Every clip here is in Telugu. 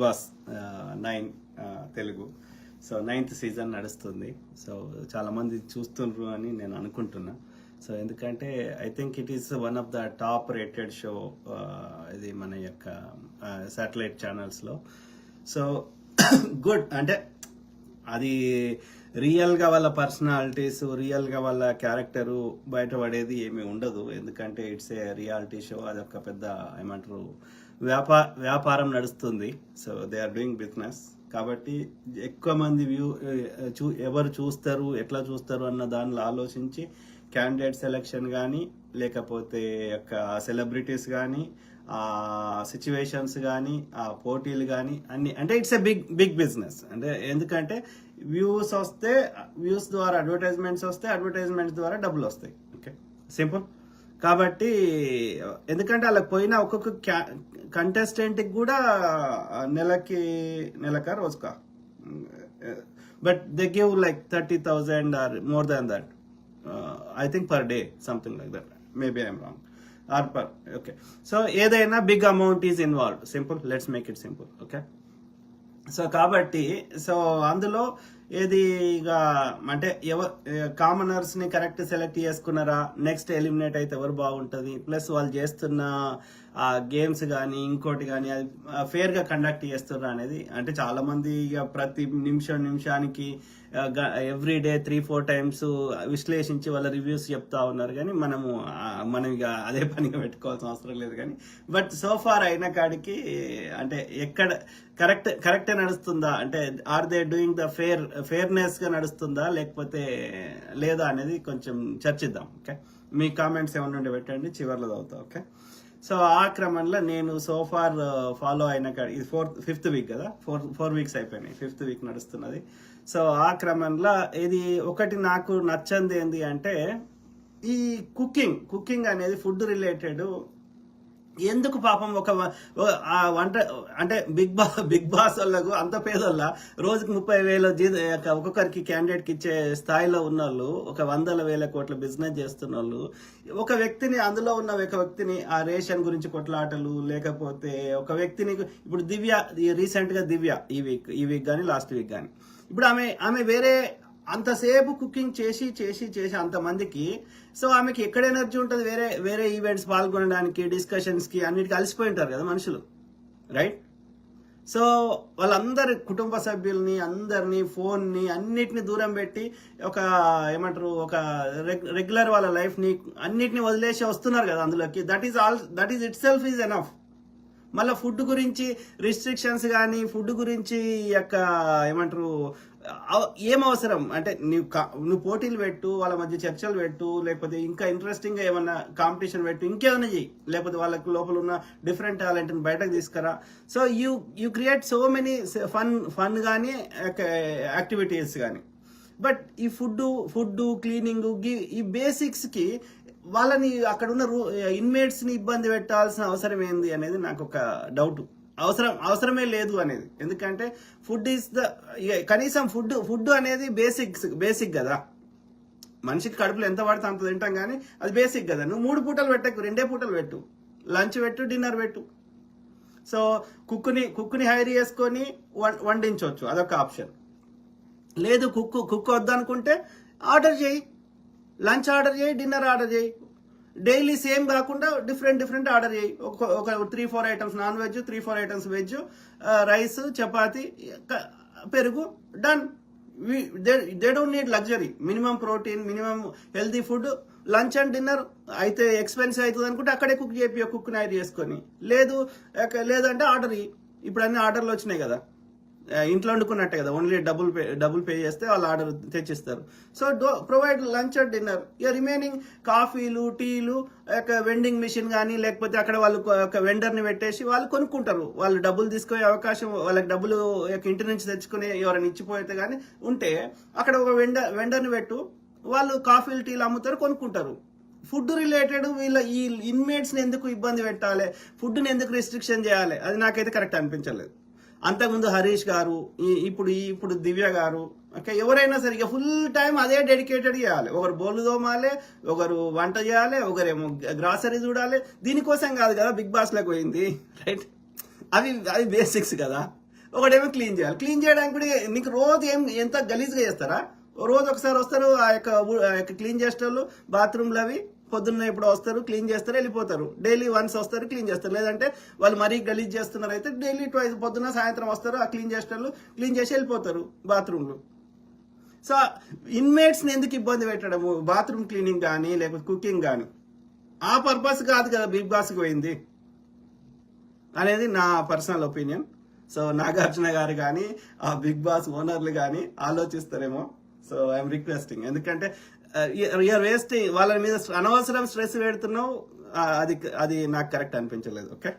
Boss 9 Telugu. So 9th season నడుస్తుంది. సో చాలామంది చూస్తుండ్రు అని నేను అనుకుంటున్నా. సో ఎందుకంటే I think it is one of the top rated show ఇది మన యొక్క శాటిలైట్ ఛానల్స్లో. సో గుడ్, అంటే అది రియల్గా వాళ్ళ పర్సనాలిటీస్, రియల్గా వాళ్ళ క్యారెక్టరు బయటపడేది ఏమీ ఉండదు. ఎందుకంటే ఇట్స్ ఏ రియాలిటీ షో, అదొక పెద్ద ఏమంటారు వ్యాపారం నడుస్తుంది. So they are doing business. కాబట్టి ఎక్కువ మంది ఎవరు చూస్తారు, ఎట్లా చూస్తారు అన్న దానిలో ఆలోచించి క్యాండిడేట్ సెలెక్షన్ కానీ, లేకపోతే యొక్క సెలబ్రిటీస్ కానీ, ఆ సిచ్యువేషన్స్ కానీ, ఆ పోటీలు కానీ అన్ని, అంటే ఇట్స్ ఎ బిగ్ బిజినెస్. అంటే ఎందుకంటే వ్యూస్ ద్వారా అడ్వర్టైజ్మెంట్స్ వస్తాయి, అడ్వర్టైజ్మెంట్స్ ద్వారా డబ్బులు వస్తాయి. Okay, simple. కాబట్టి ఎందుకంటే అలా పోయిన ఒక్కొక్క కంటెస్టెంట్కి కూడా నెలకా రోజుకా, but they give like 30,000 or more than that. I think per day, something like that. Maybe I'm wrong. Or per, okay. So ఏదైనా big amount is involved. Simple, let's make it simple. Okay, so కాబట్టి సో అందులో ఏది ఇక అంటే కామనర్స్ ని కరెక్ట్ సెలెక్ట్ చేసుకున్నారా, నెక్స్ట్ ఎలిమినేట్ అయితే ఎవరు బాగుంటుంది, ప్లస్ వాళ్ళు చేస్తున్న ఆ గేమ్స్ కానీ ఇంకోటి కానీ అది ఫేర్ గా కండక్ట్ చేస్తున్నా అనేది. అంటే చాలా మంది ఇక ప్రతి నిమిషానికి ఎవ్రీ డే 3-4 టైమ్స్ విశ్లేషించి వాళ్ళ రివ్యూస్ చెప్తా ఉన్నారు. కానీ మనం ఇక అదే పనిగా పెట్టుకోవాల్సిన అవసరం లేదు. కానీ బట్ సో ఫార్ అయిన కాడికి అంటే ఎక్కడ కరెక్టే నడుస్తుందా, అంటే are they doing the fairness గా నడుస్తుందా లేకపోతే లేదా అనేది కొంచెం చర్చిద్దాం. ఓకే, మీ కామెంట్స్ ఏమన్నా ఉంటే పెట్టండి, చివర్లో చదువుతా. ఓకే, సో ఆ క్రమంలో నేను సోఫార్ ఫాలో అయిన ఇది 5th వీక్ కదా, 4 వీక్స్ అయిపోయినాయి, 5th వీక్ నడుస్తున్నది. సో ఆ క్రమంలో ఇది ఒకటి నాకు నచ్చంది ఏంది అంటే ఈ కుకింగ్ అనేది ఫుడ్ రిలేటెడ్. ఎందుకు పాపం ఒక వంట అంటే బిగ్ బాస్ వాళ్ళకు అంత పేదోళ్ళ రోజుకి 30,000 ఒక్కొక్కరికి క్యాండిడేట్కి ఇచ్చే స్థాయిలో ఉన్న వాళ్ళు, ఒక 100,000 కోట్ల బిజినెస్ చేస్తున్న వాళ్ళు, ఒక వ్యక్తిని అందులో ఉన్న ఒక వ్యక్తిని ఆ రేషన్ గురించి కొట్లాటలు, లేకపోతే ఒక వ్యక్తిని ఇప్పుడు రీసెంట్ గా దివ్య ఈ వీక్ కానీ లాస్ట్ వీక్ కానీ, ఇప్పుడు ఆమె వేరే అంతసేపు కుకింగ్ చేసి అంతమందికి, సో ఆమెకి ఎక్కడ ఎనర్జీ ఉంటుంది వేరే ఈవెంట్స్ పాల్గొనడానికి, డిస్కషన్స్ కి, అన్నిటికీ అలసిపోయి ఉంటారు కదా మనుషులు, రైట్? సో వాళ్ళందరి కుటుంబ సభ్యుల్ని, అందరినీ, ఫోన్ని, అన్నిటిని దూరం పెట్టి ఒక ఒక రెగ్యులర్ వాళ్ళ లైఫ్ ని అన్నిటిని వదిలేసి వస్తున్నారు కదా అందులోకి. That is it self is enough. మళ్ళీ ఫుడ్ గురించి రిస్ట్రిక్షన్స్ కానీ, ఫుడ్ గురించి ఏం అవసరం అంటే నువ్వు పోటీలు పెట్టు, వాళ్ళ మధ్య చర్చలు పెట్టు, లేకపోతే ఇంకా ఇంట్రెస్టింగ్ గా ఏమన్నా కాంపిటీషన్ పెట్టు, ఇంకేమైనా చెయ్యి, లేకపోతే వాళ్ళకి లోపల ఉన్న డిఫరెంట్ టాలెంట్ ని బయటకు తీసుకురా. So you create so many fun కానీ యాక్టివిటీస్ కానీ. బట్ ఈ ఫుడ్ క్లీనింగ్ ఈ బేసిక్స్ కి వాళ్ళని అక్కడ ఉన్న ఇన్మేట్స్ ని ఇబ్బంది పెట్టాల్సిన అవసరం ఏంది అనేది నాకు ఒక డౌట్. అవసరమే లేదు అనేది. ఎందుకంటే ఫుడ్ ఈస్ కనీసం ఫుడ్ అనేది బేసిక్ కదా. మనిషికి కడుపులో ఎంత పడితే అంత తింటాం, కానీ అది బేసిక్ కదా. నువ్వు 3 పూటలు పెట్టకు, 2 పూటలు పెట్టు, లంచ్ పెట్టు, డిన్నర్ పెట్టు. సో కుక్కుని హైర్ చేసుకొని వండించవచ్చు, అదొక ఆప్షన్. లేదు కుక్ వద్దనుకుంటే ఆర్డర్ చేయి, లంచ్ ఆర్డర్ చేయి, డిన్నర్ ఆర్డర్ చేయి. డైలీ సేమ్ కాకుండా డిఫరెంట్ ఆర్డర్ చేయి. ఒక 3-4 items non veg, 3-4 items veg, rice, chapati, పెరుగు, done. They don't need luxury. Minimum protein, minimum healthy food, lunch and dinner. అయితే ఎక్స్పెన్సివ్ అవుతుంది అనుకుంటే అక్కడే కుక్ని హైర్ చేసుకొని, లేదంటే ఆర్డర్. ఇప్పుడు అన్ని ఆర్డర్లు వచ్చినాయి కదా, ఇంట్లో వండుకున్నట్టే కదా, ఓన్లీ డబుల్ పే చేస్తే వాళ్ళు ఆర్డర్ తెచ్చిస్తారు. So provide lunch and dinner. ఇక రిమైనింగ్ కాఫీలు, టీలు, వెండింగ్ మిషన్ కానీ, లేకపోతే అక్కడ వాళ్ళు ఒక వెండర్ని పెట్టేసి వాళ్ళు కొనుక్కుంటారు. వాళ్ళు డబ్బులు తీసుకునే అవకాశం, వాళ్ళకి డబ్బులు ఇంటి నుంచి తెచ్చుకుని ఎవరైనా ఇచ్చిపోతే కానీ ఉంటే అక్కడ ఒక వెండర్ని పెట్టు, వాళ్ళు కాఫీలు, టీలు అమ్ముతారు, కొనుక్కుంటారు. ఫుడ్ రిలేటెడ్ ఈ ఇన్మేట్స్ ని ఎందుకు ఇబ్బంది పెట్టాలి, ఫుడ్ని ఎందుకు రిస్ట్రిక్షన్ చేయాలి, అది నాకైతే కరెక్ట్ అనిపించలేదు. అంతకుముందు హరీష్ గారు, ఇప్పుడు దివ్య గారు, ఓకే, ఎవరైనా సరే ఇక ఫుల్ టైం అదే డెడికేటెడ్ చేయాలి. ఒకరు బోర్లు తోమాలి, ఒకరు వంట చేయాలి, ఒకరేమో గ్రాసరీ చూడాలి. దీనికోసం కాదు కదా బిగ్ బాస్ లోకి పోయింది, రైట్? అవి బేసిక్స్ కదా. ఒకడేమో క్లీన్ చేయాలి. క్లీన్ చేయడానికి కూడా నీకు రోజు ఎంత గలీజ్గా చేస్తారా? రోజు ఒకసారి వస్తారు ఆ యొక్క క్లీన్ చేసేటోళ్ళు, బాత్రూమ్లు అవి పొద్దున్న ఇప్పుడు వస్తారు, క్లీన్ చేస్తారు, వెళ్ళిపోతారు. డైలీ వన్స్ వస్తారు, క్లీన్ చేస్తారు. లేదంటే వాళ్ళు మరీ గలీజ్ చేస్తున్నారు అయితే డైలీ ట్వైస్ పొద్దున్న సాయంత్రం వస్తారు, ఆ క్లీన్ చేసేటోళ్ళు క్లీన్ చేసి వెళ్ళిపోతారు బాత్రూమ్లు. సో ఇన్మేట్స్ని ఎందుకు ఇబ్బంది పెట్టడము? బాత్రూమ్ క్లీనింగ్ కానీ లేకపోతే కుకింగ్ కానీ ఆ పర్పస్ కాదు కదా బిగ్ బాస్కి పోయింది అనేది నా పర్సనల్ ఒపీనియన్. సో నాగార్జున గారు కానీ ఆ బిగ్ బాస్ ఓనర్లు కానీ ఆలోచిస్తారేమో. సో ఐఎమ్ రిక్వెస్టింగ్, ఎందుకంటే యూఆర్ వేస్టింగ్, వాళ్ళ మీద అనవసరం స్ట్రెస్ పెడుతున్నావు. అది నాకు కరెక్ట్ అనిపించలేదు. ఓకే,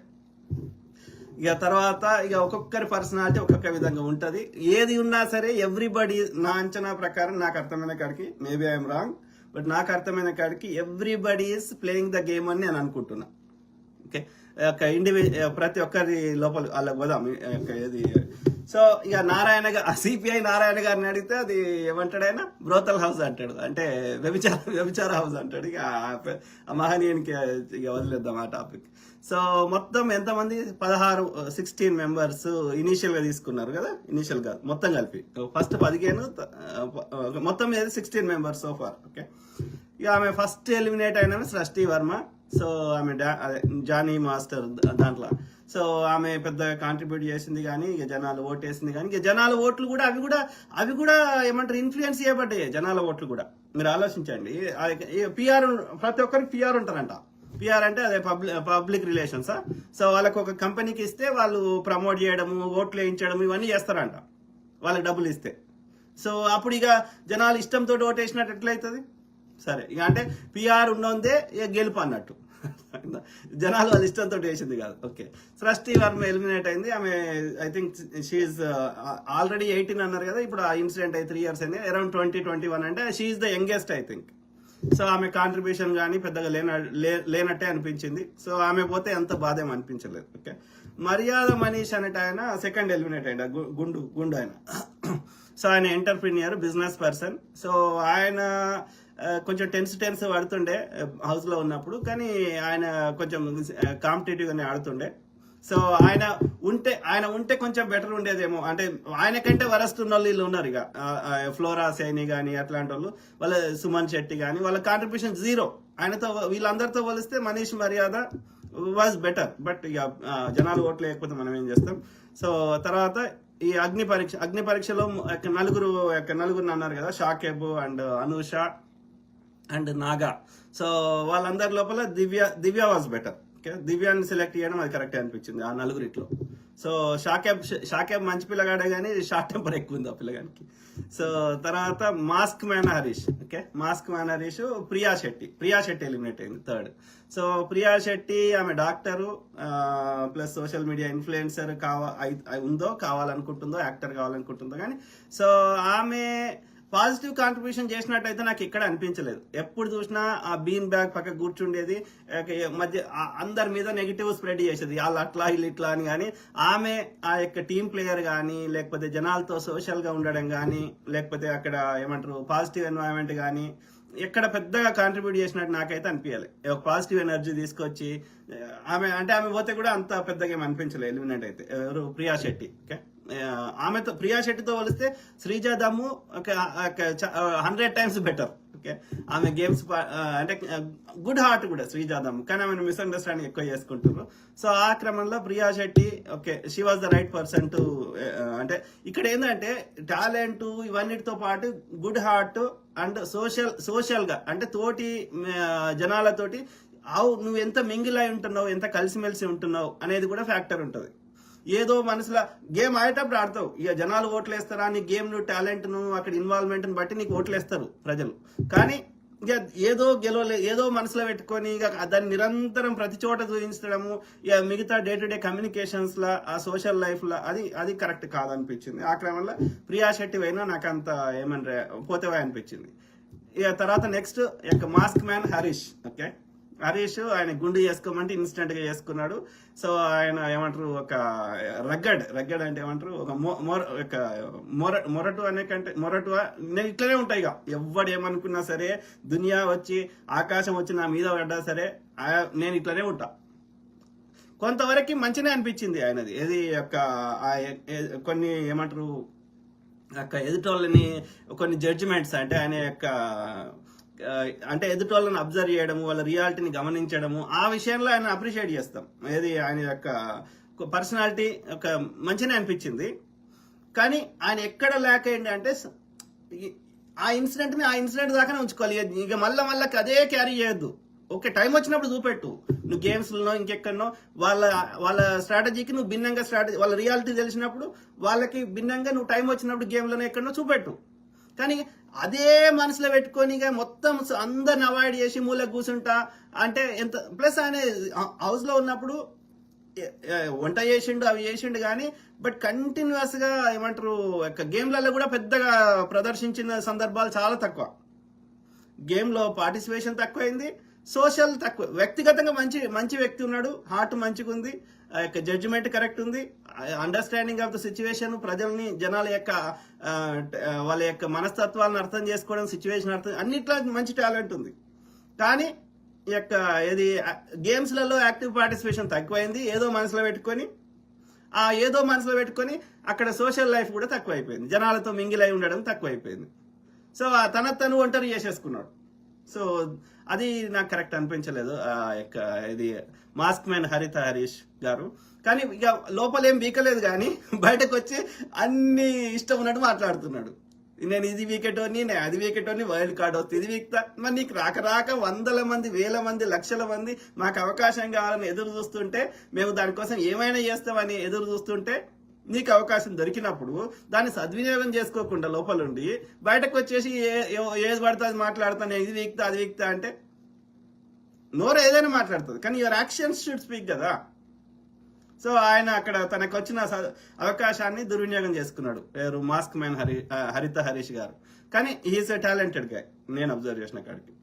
ఇక తర్వాత ఇక ఒక్కొక్కరి పర్సనాలిటీ ఒక్కొక్క విధంగా ఉంటుంది. ఏది ఉన్నా సరే ఎవ్రీబడి, నా అంచనా ప్రకారం నాకు అర్థమైన కాడికి, మేబీ ఐఎమ్ రాంగ్, బట్ నాకు అర్థమైన కాడికి everybody is playing the game అని నేను అనుకుంటున్నా. ఓకే, ప్రతి ఒక్కరి లోపల వాళ్ళకి పోదాం. ఇది సో ఇక సిపిఐ నారాయణ గారిని అడిగితే అది ఏమంటాడు ఆయన, బ్రోతల్ హౌస్ అంటాడు, అంటే వ్యభిచార హౌస్ అంటాడు. ఇక ఆ మహనీయునికి ఇక వదిలేద్దాం ఆ టాపిక్. సో మొత్తం ఎంతమంది, 16 మెంబర్స్ ఇనీషియల్ గా తీసుకున్నారు కదా, ఇనీషియల్ గా మొత్తం కలిపి ఫస్ట్ 15, మొత్తం 16 మెంబర్స్ సో ఫార్. ఓకే, ఇక ఆమె ఫస్ట్ ఎలిమినేట్ అయిన సృష్టి వర్మ. సో ఆమె జానీ మాస్టర్ దాంట్లో. సో ఆమె పెద్దగా కాంట్రిబ్యూట్ చేసింది కానీ, ఇక జనాలు ఓటేసింది కానీ, ఇక జనాల ఓట్లు కూడా అవి కూడా ఏమంటారు, ఇన్ఫ్లుయెన్స్ చేయబడ్డాయి జనాల ఓట్లు కూడా. మీరు ఆలోచించండి, పిఆర్, ప్రతి ఒక్కరికి పిఆర్ ఉంటారంట. పిఆర్ అంటే అదే పబ్లిక్ రిలేషన్స్. సో వాళ్ళకి ఒక కంపెనీకి ఇస్తే వాళ్ళు ప్రమోట్ చేయడము, ఓట్లు వేయించడం ఇవన్నీ చేస్తారంట వాళ్ళకి డబ్బులు ఇస్తే. సో అప్పుడు ఇక జనాలు ఇష్టంతో ఓటేసినట్టు ఎట్లయితుంది? సరే, ఇక అంటే పిఆర్ ఉన్నదే ఇక గెలుపు అన్నట్టు. జనాలు వాళ్ళ ఇష్టంతో వేసింది కాదు. ఓకే, సృష్టి వర్మ ఎలిమినేట్ అయింది. ఆమె ఐ థింక్ షీఈ్ ఆల్రెడీ 18 అన్నారు కదా, ఇప్పుడు ఆ ఇన్సిడెంట్ అయి 3 years అయింది. అరౌండ్ 20-21 అంటే she's the youngest I think. So ఆమె కాంట్రిబ్యూషన్ కానీ పెద్దగా లేనట్టే అనిపించింది. సో ఆమె పోతే అంత బాధ ఏమి అనిపించలేదు. ఓకే, మర్యాద మనీష్ అనేట ఆయన సెకండ్ ఎలిమినేట్ అయ్యాడు, గుండు ఆయన. సో ఆయన ఎంటర్ప్రీనియర్, బిజినెస్ పర్సన్. సో ఆయన కొంచెం టెన్స్ పడుతుండే హౌస్ లో ఉన్నప్పుడు, కానీ ఆయన కొంచెం కాంపిటేటివ్ గానే ఆడుతుండే. సో ఆయన ఉంటే కొంచెం బెటర్ ఉండేదేమో. అంటే ఆయనకంటే వరస్ట్ ఉన్న వాళ్ళు వీళ్ళు ఉన్నారు, ఇక ఫ్లోరా సైని కానీ అట్లాంటి వాళ్ళు, వాళ్ళ సుమన్ శెట్టి కానీ, వాళ్ళ కాంట్రిబ్యూషన్ 0. ఆయనతో వీళ్ళందరితో పోలిస్తే మనీష్ మర్యాద వాజ్ బెటర్. బట్ ఇక జనాలు ఓట్లు లేకపోతే మనం ఏం చేస్తాం. సో తర్వాత ఈ అగ్ని పరీక్షలో నలుగురు అన్నారు కదా, Shakeb and Anusha and Naga. So వాళ్ళందరి లోపల దివ్య వాజ్ బెటర్. ఓకే, దివ్యాన్ని సెలెక్ట్ చేయడం అది కరెక్ట్ అనిపించింది ఆ నలుగురిట్లో. సో షాకేబ్ మంచి పిల్లగాడే కానీ షార్ట్ టెంపర్ ఎక్కువ ఉంది ఆ పిల్లగానికి. సో తర్వాత mask man Harish. Okay, mask man Harish. Priya Shetty eliminate అయింది, 3rd. సో ప్రియా శెట్టి ఆమె doctor plus social media influencer కావాలనుకుంటుందో, యాక్టర్ కావాలనుకుంటుందో కానీ, సో ఆమె పాజిటివ్ కాంట్రిబ్యూషన్ చేసినట్టయితే నాకు ఎక్కడ అనిపించలేదు. ఎప్పుడు చూసినా ఆ బీన్ బ్యాగ్ పక్క కూర్చుండేది, మధ్య అందరి మీద నెగిటివ్ స్ప్రెడ్ చేసేది, వాళ్ళు అట్లా వీళ్ళు ఇట్లా అని. కానీ ఆమె ఆ యొక్క టీమ్ ప్లేయర్ కానీ, లేకపోతే జనాలతో సోషల్ గా ఉండడం కానీ, లేకపోతే అక్కడ ఏమంటారు పాజిటివ్ ఎన్వైరన్మెంట్ కానీ ఎక్కడ పెద్దగా కాంట్రిబ్యూట్ చేసినట్టు నాకైతే అనిపించాలి. ఒక పాజిటివ్ ఎనర్జీ తీసుకొచ్చి ఆమె పోతే కూడా అంత పెద్దగా ఏమి అనిపించలేదు ఎలిమినేట్ అయితే. ఎవరు, ప్రియా శెట్టి. ఓకే, ప్రియా శెట్టితో పోలిస్తే శ్రీజ దమ్ము 100 times బెటర్. ఓకే, ఆమె గేమ్స్ అంటే గుడ్ హార్ట్ కూడా శ్రీజ దమ్ము, కానీ ఆమెను మిస్అండర్స్టాండింగ్ ఎక్కువ చేసుకుంటున్నారు. సో ఆ క్రమంలో Priya Shetty, okay, she was the right person to, అంటే ఇక్కడ ఏంటంటే టాలెంట్ ఇవన్నిటితో పాటు గుడ్ హార్ట్ అండ్ సోషల్ గా, అంటే తోటి జనాలతోటి నువ్వు ఎంత మింగిల్ అయి ఉంటున్నావు, ఎంత కలిసిమెలిసి ఉంటున్నావు అనేది కూడా ఫ్యాక్టర్ ఉంటుంది. ఏదో మనసులో గేమ్ ఆడేటప్పుడు ఆడతావు, ఇక జనాలు ఓట్లు వేస్తారా, నీ గేమ్ ను టాలెంట్ ను అక్కడ ఇన్వాల్వ్మెంట్ ని బట్టి నీకు ఓట్లు వేస్తారు ప్రజలు. కానీ ఇక ఏదో మనసులో పెట్టుకొని ఇక దాన్ని నిరంతరం ప్రతి చోట చూపించడము, ఇక మిగతా డే టు డే కమ్యూనికేషన్స్ లా, ఆ సోషల్ లైఫ్ లా అది కరెక్ట్ కాదనిపించింది. ఆ క్రమంలో ప్రియా శెట్టి అయినా నాకు అంత ఏమన్నా పోతేవా అనిపించింది. ఇక తర్వాత next mask man Harish. Okay, Harish ఆయన గుండు చేసుకోమంటే ఇన్స్టెంట్ గా చేసుకున్నాడు. సో ఆయన ఏమంటారు, ఒక రగ్గడ్ అంటే ఏమంటారు, ఒక మొరటు అనే కంటే నేను ఇట్లనే ఉంటాయి. ఇక ఎవడు ఏమనుకున్నా సరే, దునియా వచ్చి ఆకాశం వచ్చి నా మీద పడ్డా సరే నేను ఇట్లనే ఉంటా. కొంతవరకు మంచిగా అనిపించింది ఆయనది. ఏది యొక్క కొన్ని ఏమంటారు యొక్క ఎదుటోళ్ళని కొన్ని జడ్జిమెంట్స్ అంటే ఆయన యొక్క అంటే ఎదుటోళ్ళని అబ్జర్వ్ చేయడము, వాళ్ళ రియాలిటీని గమనించడము, ఆ విషయంలో ఆయన అప్రిషియేట్ చేస్తాం. ఏది ఆయన యొక్క పర్సనాలిటీ ఒక మంచిగా అనిపించింది. కానీ ఆయన ఎక్కడ లేక ఏంటంటే ఆ ఇన్సిడెంట్ దాకానే ఉంచుకోవాలి. ఇక మళ్ళీ అదే క్యారీ చేయొద్దు. ఓకే, టైం వచ్చినప్పుడు చూపెట్టు. నువ్వు గేమ్స్లో ఇంకెక్కడనో వాళ్ళ స్ట్రాటజీకి నువ్వు భిన్నంగా వాళ్ళ రియాలిటీ తెలిసినప్పుడు వాళ్ళకి భిన్నంగా నువ్వు టైం వచ్చినప్పుడు గేమ్లోనే ఎక్కడనో చూపెట్టు. కానీ అదే మనసులో పెట్టుకొని మొత్తం అందరిని అవాయిడ్ చేసి మూలకు కూర్చుంటా అంటే ఎంత. ప్లస్ ఆయన హౌస్లో ఉన్నప్పుడు వంట చేసిండు, అవి చేసిండు కానీ బట్ కంటిన్యూస్ గా ఏమంటారు గేమ్లలో కూడా పెద్దగా ప్రదర్శించిన సందర్భాలు చాలా తక్కువ. గేమ్లో పార్టిసిపేషన్ తక్కువైంది, సోషల్ తక్కువ. వ్యక్తిగతంగా మంచి వ్యక్తి ఉన్నాడు, హార్ట్ మంచిగా ఉంది, ఆ యొక్క జడ్జిమెంట్ కరెక్ట్ ఉంది, అండర్స్టాండింగ్ ఆఫ్ ద సిచ్యువేషన్, ప్రజల్ని జనాల యొక్క వాళ్ళ యొక్క మనస్తత్వాలను అర్థం చేసుకోవడం, సిచ్యువేషన్ అర్థం, అన్నిట్లో మంచి టాలెంట్ ఉంది. కానీ ఈ యొక్క ఏది గేమ్స్లలో యాక్టివ్ పార్టిసిపేషన్ తక్కువైంది. ఏదో మనసులో పెట్టుకొని అక్కడ సోషల్ లైఫ్ కూడా తక్కువైపోయింది, జనాలతో మింగిల్ అయి ఉండడం తక్కువైపోయింది. సో తను ఒంటరి చేసేసుకున్నాడు. సో అది నాకు కరెక్ట్ అనిపించలేదు ఆ యొక్క ఇది మాస్క్ మ్యాన్ హరిత హరీష్ గారు. కానీ ఇక లోపలేం వీకలేదు, కానీ బయటకు వచ్చి అన్ని ఇష్టం ఉన్నట్టు మాట్లాడుతున్నాడు. నేను ఇది వీకెటోని, నేను అది వీకెటోని, వైల్డ్ కార్డ్ వస్తుంది, ఇది వీక్తా. మరి నీకు రాక వందల మంది, వేల మంది, లక్షల మంది మాకు అవకాశం కావాలని ఎదురు చూస్తుంటే, మేము దానికోసం ఏమైనా చేస్తామని ఎదురు చూస్తుంటే, నీకు అవకాశం దొరికినప్పుడు దాన్ని సద్వినియోగం చేసుకోకుండా లోపలుండి బయటకు వచ్చేసి ఏది పడితే అది మాట్లాడుతాను, ఇది వీక్తా అది వీక్తా అంటే నోరు ఏదైనా మాట్లాడుతుంది, కానీ యువర్ యాక్షన్స్ షుడ్ స్పీక్ కదా. సో ఆయన అక్కడ తనకు వచ్చిన అవకాశాన్ని దుర్వినియోగం చేసుకున్నాడు మాస్క్ మ్యాన్ హరిత హరీష్ గారు. కానీ హీఈస్ ఎ టాలెంటెడ్ గాయ్, నేను అబ్జర్వ్ చేసిన కాడికి.